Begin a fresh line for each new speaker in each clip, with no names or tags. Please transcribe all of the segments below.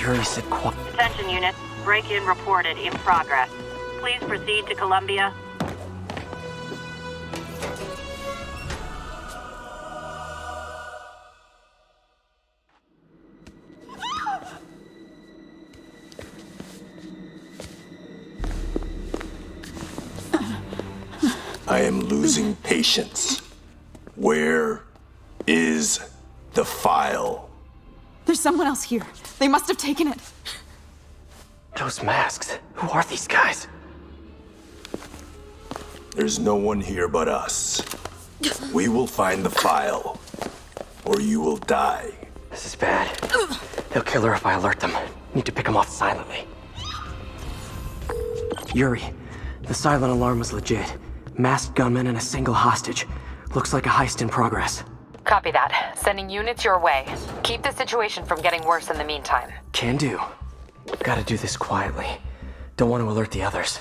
Yuri said
Attention units, break-in reported in progress. Please proceed to Columbia.
I am losing patience. Where is the file?
There's someone else here. They must have taken it.
Those masks. Who are these guys?
There's no one here but us. We will find the file, or you will die.
This is bad. They'll kill her if I alert them. Need to pick them off silently. Yuri, the silent alarm was legit. Masked gunmen and a single hostage. Looks like a heist in progress.
Copy that. Sending units your way. Keep the situation from getting worse in the meantime.
Can do. Gotta do this quietly. Don't want to alert the others.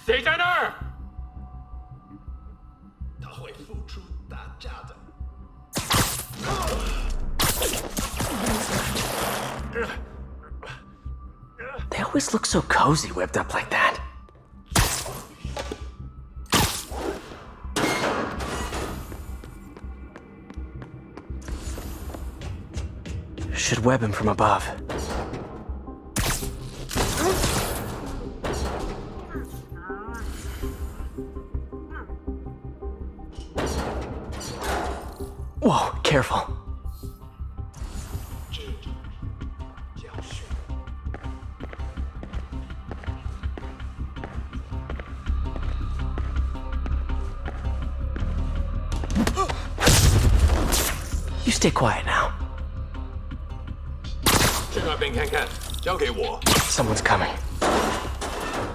谁在那儿？
他会付出代价的。
They always look so cozy whipped up like that. Should web him from above. Whoa, careful. You stay quiet now.
去那边看看，交给我。
Someone's coming.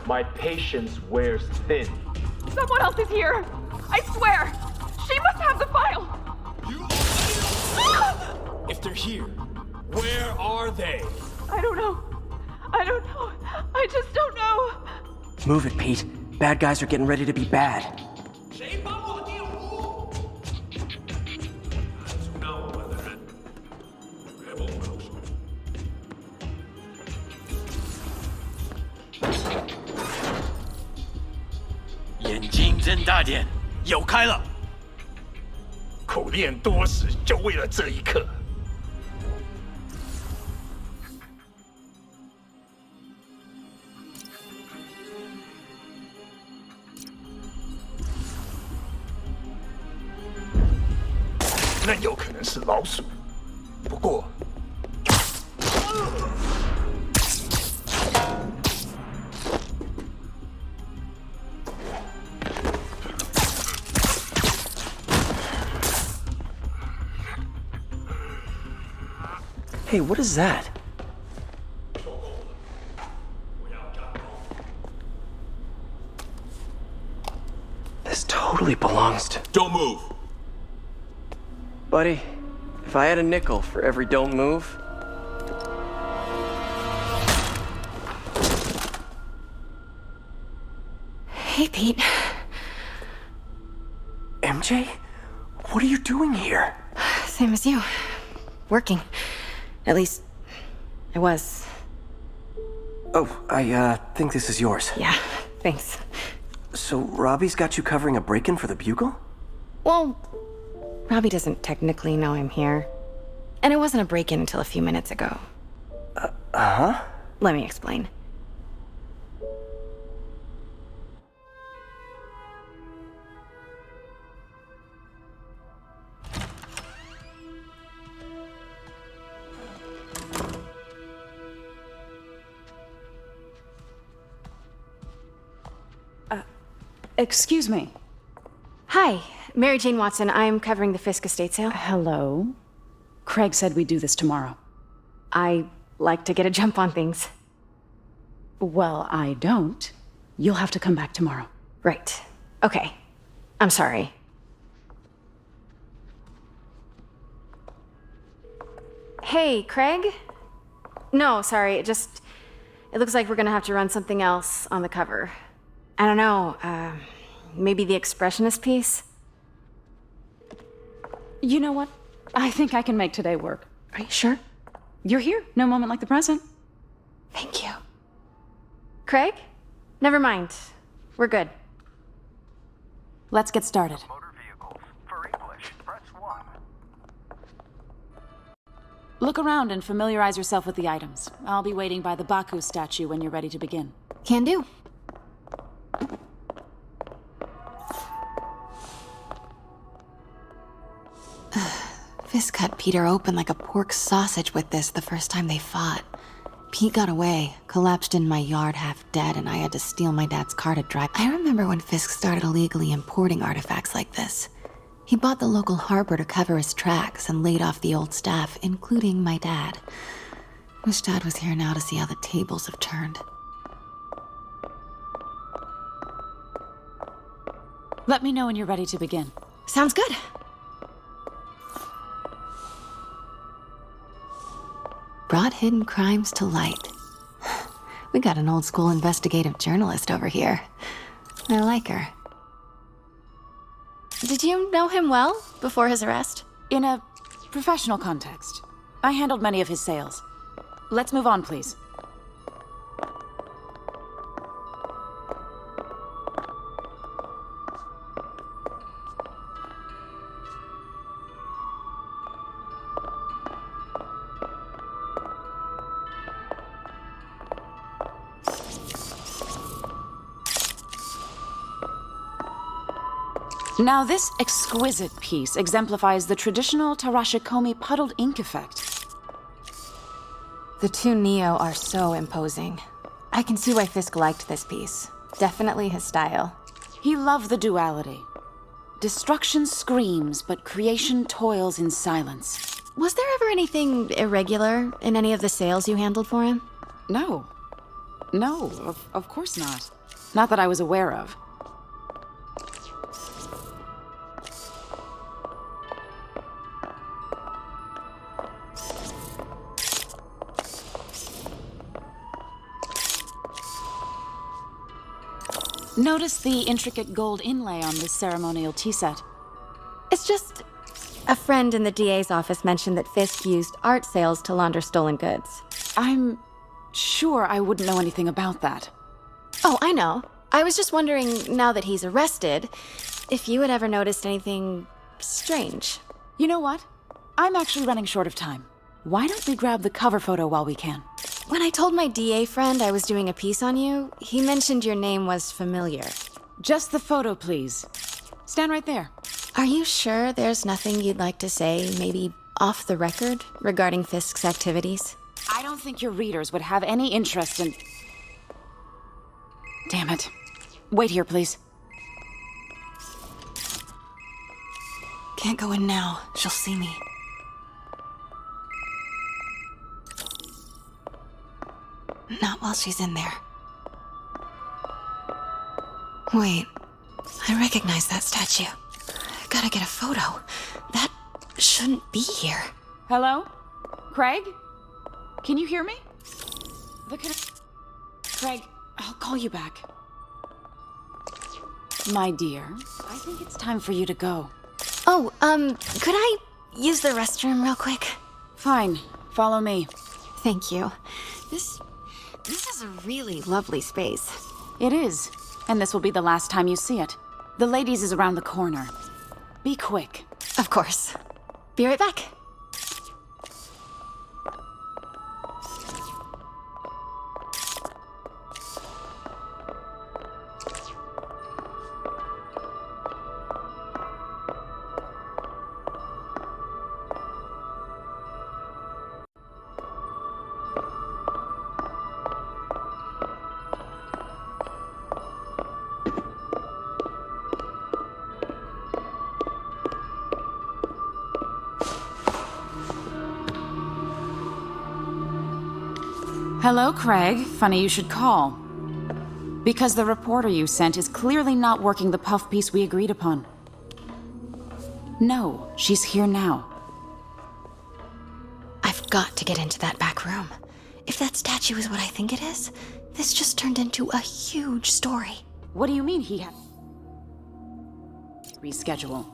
My patience wears thin.
Someone else is here. I swear. She must have the file.
If they're here, where are they?
I don't know. I don't know. I just don't know.
Move it, Pete. Bad guys are getting ready to be bad.
谁帮我电呼？阻挠我们的人，别不口手。眼睛睁大点，有开了。口练多时，就为了这一刻。 那有可能是老鼠，不过，Hey,
what is that? This totally belongs to...
Don't move.
Buddy, if I had a nickel for every don't move...
Hey, Pete.
MJ? What are you doing here?
Same as you. Working. At least, I was.
Oh, I think this is yours.
Yeah, thanks.
So Robbie's got you covering a break-in for the Bugle?
Well, Robbie doesn't technically know I'm here. And it wasn't a break-in until a few minutes ago.
Uh-huh?
Let me explain.
Excuse me.
Hi, Mary Jane Watson. I'm covering the Fisk estate sale.
Hello. Craig said we'd do this tomorrow.
I like to get a jump on things.
Well, I don't. You'll have to come back tomorrow.
Right. Okay. I'm sorry. Hey, Craig? No, sorry. It looks like we're gonna have to run something else on the cover. I don't know. Maybe the expressionist piece?
You know what? I think I can make today work.
Are you sure?
You're here. No moment like the present.
Thank you. Craig? Never mind. We're good.
Let's get started.
Motor vehicles. For English, press 1.
Look around and familiarize yourself with the items. I'll be waiting by the Baku statue when you're ready to begin.
Can do. Fisk cut Peter open like a pork sausage with this the first time they fought. Pete got away, collapsed in my yard half dead, and I had to steal my dad's car to drive. I remember when Fisk started illegally importing artifacts like this. He bought the local harbor to cover his tracks and laid off the old staff, including my dad. Wish Dad was here now to see how the tables have turned.
Let me know when you're ready to begin.
Sounds good. Brought hidden crimes to light. We got an old school investigative journalist over here. I like her. Did you know him well before his arrest?
In a professional context, I handled many of his sales. Let's move on, please. Now, this exquisite piece exemplifies the traditional Tarashikomi puddled ink effect.
The two Neo are so imposing. I can see why Fisk liked this piece. Definitely his style.
He loved the duality. Destruction screams, but creation toils in silence.
Was there ever anything irregular in any of the sales you handled for him?
No. No, of course not. Not that I was aware of. Notice the intricate gold inlay on this ceremonial tea set.
It's just... a friend in the DA's office mentioned that Fisk used art sales to launder stolen goods.
I'm sure I wouldn't know anything about that.
Oh, I know. I was just wondering, now that he's arrested, if you had ever noticed anything strange.
You know what? I'm actually running short of time. Why don't we grab the cover photo while we can?
When I told my DA friend I was doing a piece on you, he mentioned your name was familiar.
Just the photo, please. Stand right there.
Are you sure there's nothing you'd like to say, maybe off the record, regarding Fisk's activities?
I don't think your readers would have any interest in... Damn it. Wait here, please.
Can't go in now. She'll see me. Not while she's in there. Wait. I recognize that statue. Gotta get a photo. That shouldn't be here.
Hello? Craig? Can you hear me? Craig, I'll call you back. My dear, I think it's time for you to go.
Oh, could I use the restroom real quick?
Fine. Follow me.
Thank you. This is a really lovely space.
It is. And this will be the last time you see it. The ladies is around the corner. Be quick.
Of course. Be right back.
Hello, Craig. Funny you should call. Because the reporter you sent is clearly not working the puff piece we agreed upon. No, she's here now.
I've got to get into that back room. If that statue is what I think it is, this just turned into a huge story.
What do you mean he had... reschedule.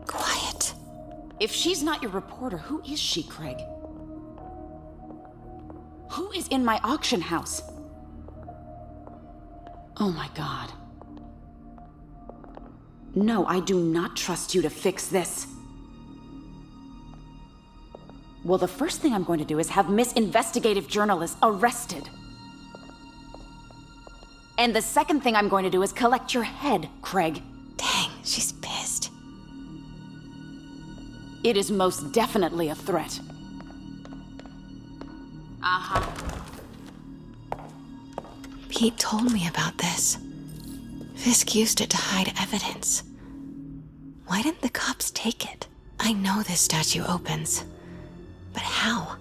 Quiet.
If she's not your reporter, who is she, Craig? Who is in my auction house? Oh my God. No, I do not trust you to fix this. Well, the first thing I'm going to do is have Miss Investigative Journalist arrested. And the second thing I'm going to do is collect your head, Craig.
Dang, she's pissed.
It is most definitely a threat. Uh-huh.
Pete told me about this. Fisk used it to hide evidence. Why didn't the cops take it? I know this statue opens. But how?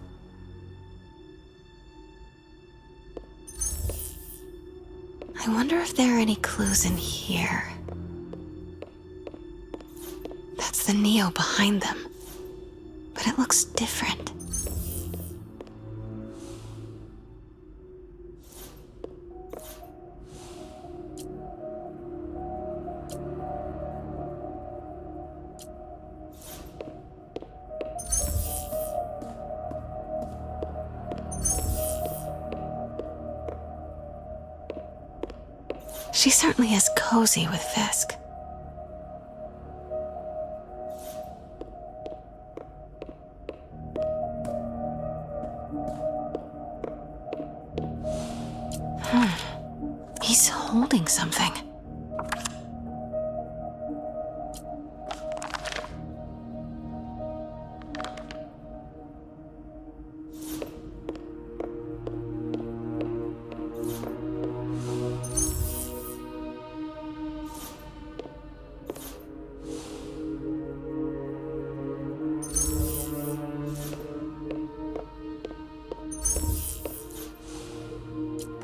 I wonder if there are any clues in here. That's the Neo behind them. But it looks different. She certainly is cozy with Fisk. He's holding something.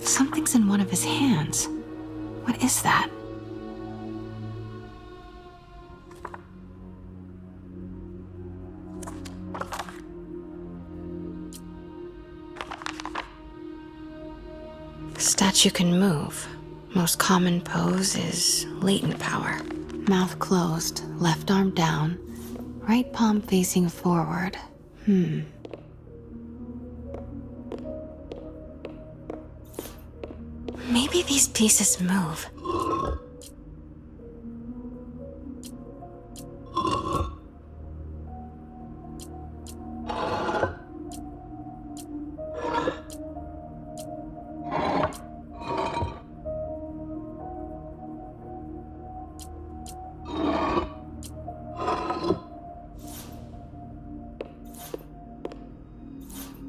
Something's in one of his hands. What is that? Statue can move. Most common pose is latent power. Mouth closed, left arm down, right palm facing forward. Maybe these pieces move.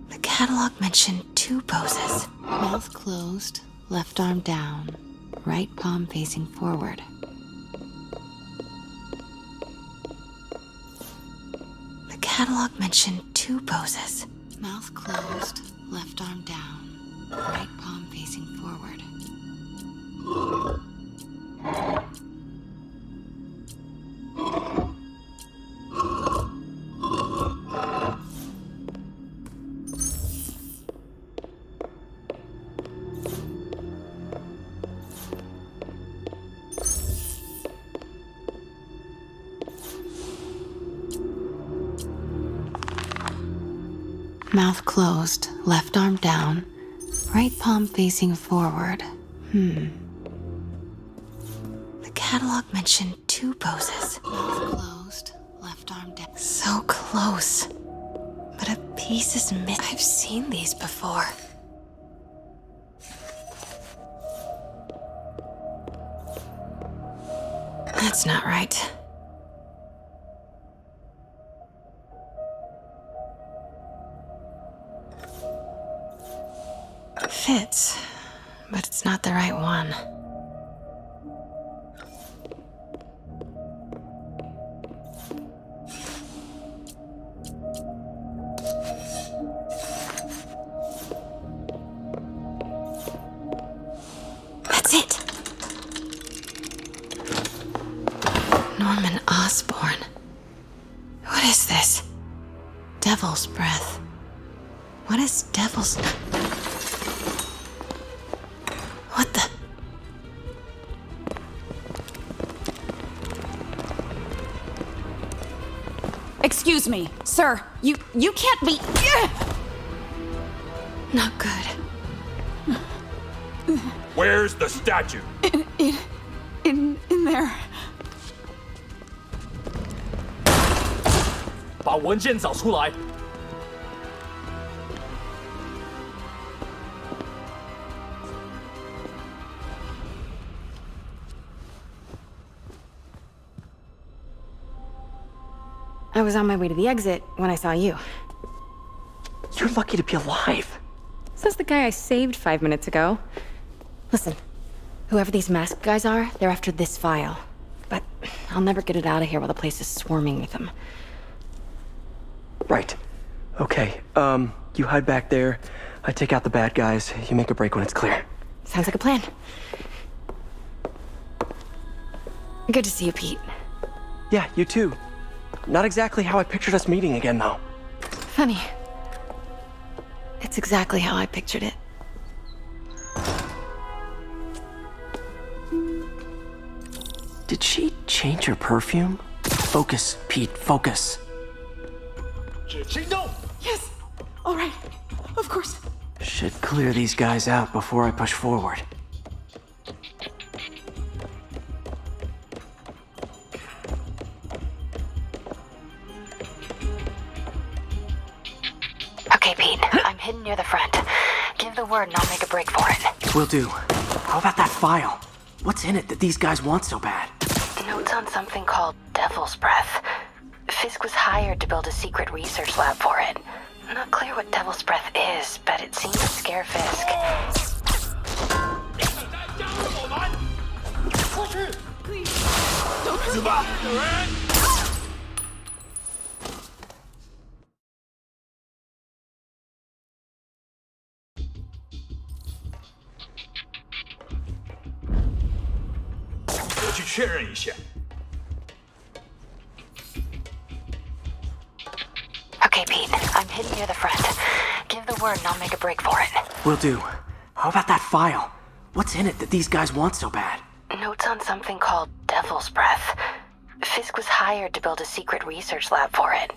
The catalog mentioned 2 poses. Mouth closed. Left arm down, right palm facing forward. The catalog mentioned 2 poses. Mouth closed, left arm down, right palm facing forward. Mouth closed, left arm down, right palm facing forward. The catalog mentioned 2 poses. Mouth closed, left arm down. So close. But a piece is missing. I've seen these before. That's not right. Fits, but it's not the right one. That's it! Norman Osborn. What is this? Devil's breath. What is devil's... What the...
Excuse me, sir. You can't be.
Not good.
Where's the statue?
In there.
把文件找出来。
I was on my way to the exit when I saw you.
You're lucky to be alive.
Says the guy I saved 5 minutes ago. Listen, whoever these masked guys are, they're after this file. But I'll never get it out of here while the place is swarming with them.
Right. Okay, you hide back there. I take out the bad guys. You make a break when it's clear.
Sounds like a plan. Good to see you, Pete.
Yeah, you too. Not exactly how I pictured us meeting again, though.
Funny. It's exactly how I pictured it.
Did she change her perfume? Focus, Pete, focus.
行动！
Yes. All right. Of course.
Should clear these guys out before I push forward.
Okay, Pete. I'm hidden near the front. Give the word and I'll make a break for it.
Will do. How about that file? What's in it that these guys want so bad?
Notes on something called Devil's Breath. Fisk was hired to build a secret research lab for it. Not clear what Devil's Breath is, but it seems to scare Fisk.
出去！死吧！有人！ 我去确认一下。
Okay, Pete. I'm hidden near the front. Give the word and I'll make a break for it.
Will do. How about that file? What's in it that these guys want so bad?
Notes on something called Devil's Breath. Fisk was hired to build a secret research lab for it.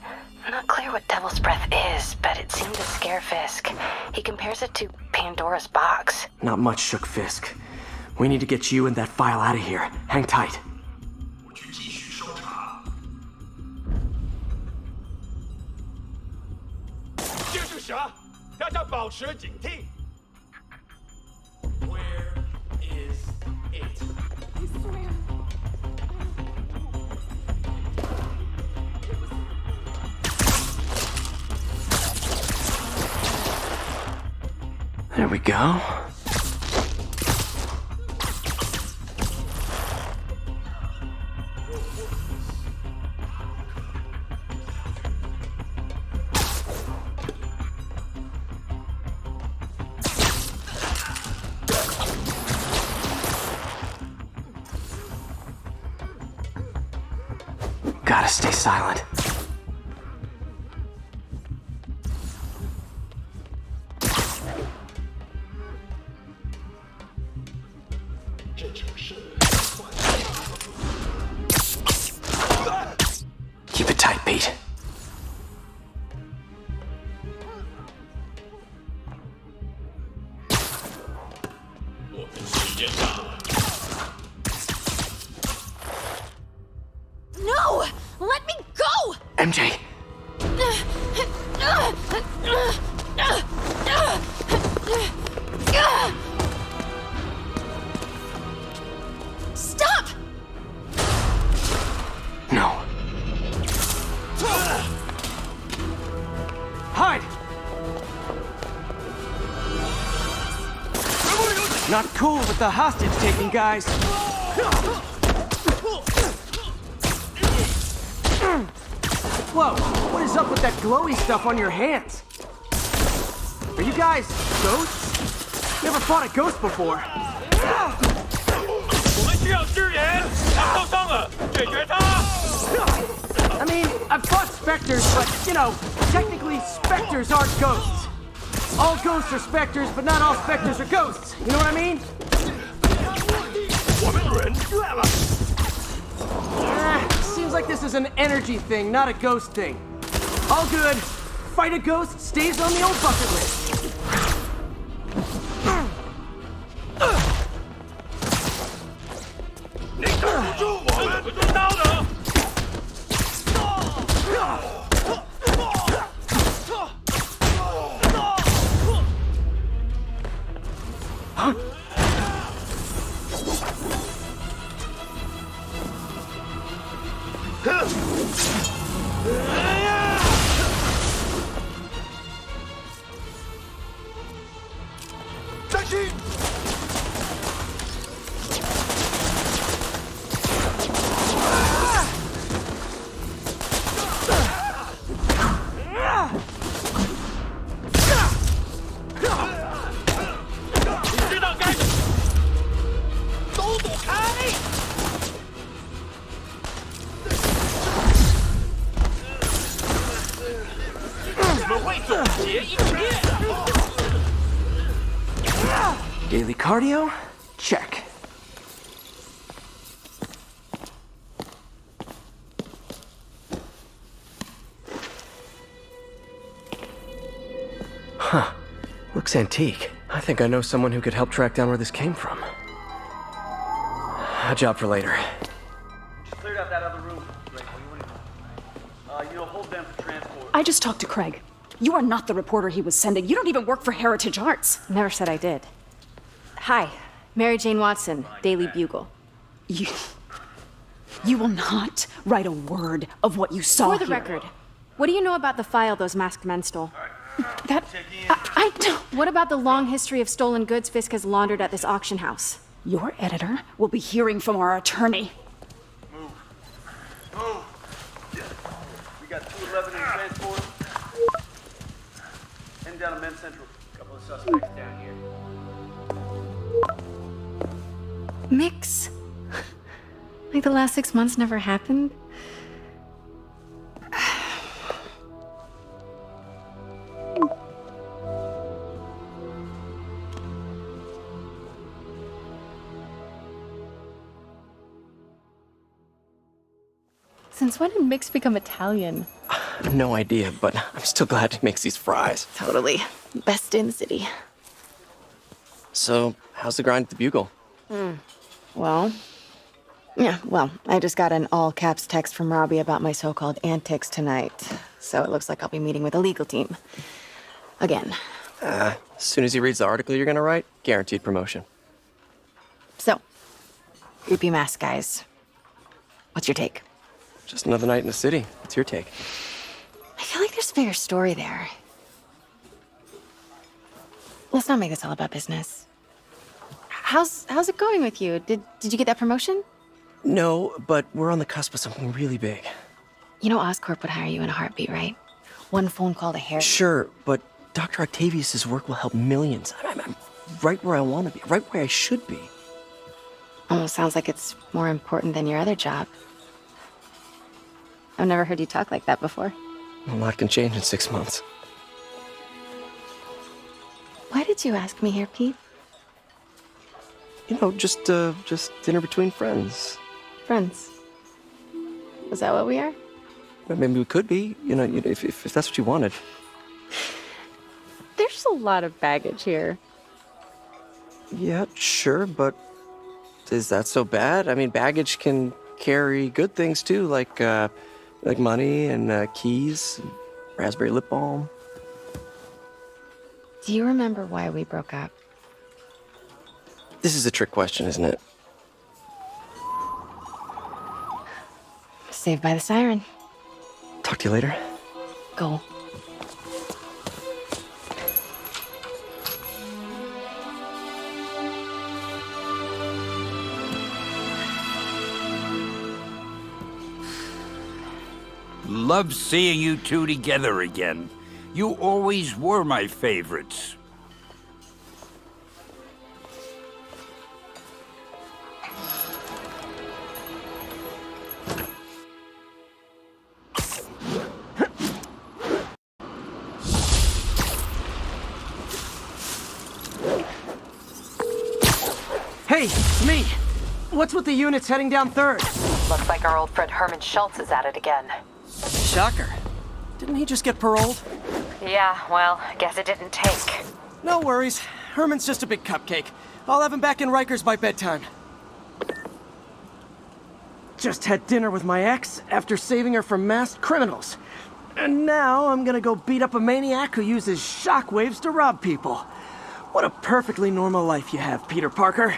Not clear what Devil's Breath is, but it seemed to scare Fisk. He compares it to Pandora's box.
Not much shook Fisk. We need to get you and that file out of here. Hang tight.
我去继续搜查。
就是蛇，大家保持警惕。Where is it?
I swear.
There we go. Gotta stay silent. Keep it tight, Pete.
No! Let me go!
MJ,
Stop!
no. Hide! Not cool with the hostage-taking guys. Whoa, what is up with that glowy stuff on your hands? Are you guys ghosts? Never fought a ghost before.
我们需要支援，他受伤了，解决他。
I mean, I've fought specters, but, you know, technically specters aren't ghosts. All ghosts are specters, but not all specters are ghosts. You know what I mean?
我们人乱了。
Seems like this is an energy thing, not a ghost thing. All good. Fight a ghost stays on the old bucket list. Daily cardio? Check. Huh. Looks antique. I think I know someone who could help track down where this came from. A job for later.
Just cleared out that other room. Great. Hold them for transport.
I just talked to Craig. You are not the reporter he was sending. You don't even work for Heritage Arts.
Never said I did. Hi, Mary Jane Watson, Daily Bugle.
You will not write a word of what you saw
For the
here.
record, what do you know about the file those masked men stole?
I don't.
What about the long history of stolen goods Fisk has laundered at this auction house?
Your editor will be hearing from our attorney.
Move. We got 211 in transport. Heading down to Men's Central. Couple of suspects down here.
Mix? Like the last 6 months never happened? Since when did Mix become Italian?
No idea, but I'm still glad he makes these fries.
Totally. Best in the city.
So, how's the grind at the Bugle?
Well, I just got an all-caps text from Robbie about my so-called antics tonight. So it looks like I'll be meeting with a legal team. Again.
As soon as he reads the article you're gonna write, guaranteed promotion.
So, creepy mask guys. What's your take?
Just another night in the city. What's your take?
I feel like there's a bigger story there. Let's not make this all about business. How's it going with you? Did you get that promotion?
No, but we're on the cusp of something really big.
You know Oscorp would hire you in a heartbeat, right? One phone call to Harry.
Sure, but Dr. Octavius's work will help millions. I'm right where I want to be, right where I should be.
Almost sounds like it's more important than your other job. I've never heard you talk like that before.
A lot can change in 6 months.
Why did you ask me here, Pete?
You know, just dinner between friends.
Friends. Is that what we are?
Maybe we could be, if that's what you wanted.
There's a lot of baggage here.
Yeah, sure, but is that so bad? I mean, baggage can carry good things too, like money and keys, and raspberry lip balm.
Do you remember why we broke up?
This is a trick question, isn't it?
Saved by the siren.
Talk to you later.
Go.
Love seeing you two together again. You always were my favorites.
Hey, it's me. What's with the units heading down 3rd?
Looks like our old friend Herman Schultz is at it again.
Shocker. Didn't he just get paroled?
Yeah, well, guess it didn't take.
No worries. Herman's just a big cupcake. I'll have him back in Rikers by bedtime. Just had dinner with my ex after saving her from masked criminals. And now I'm gonna go beat up a maniac who uses shockwaves to rob people. What a perfectly normal life you have, Peter Parker.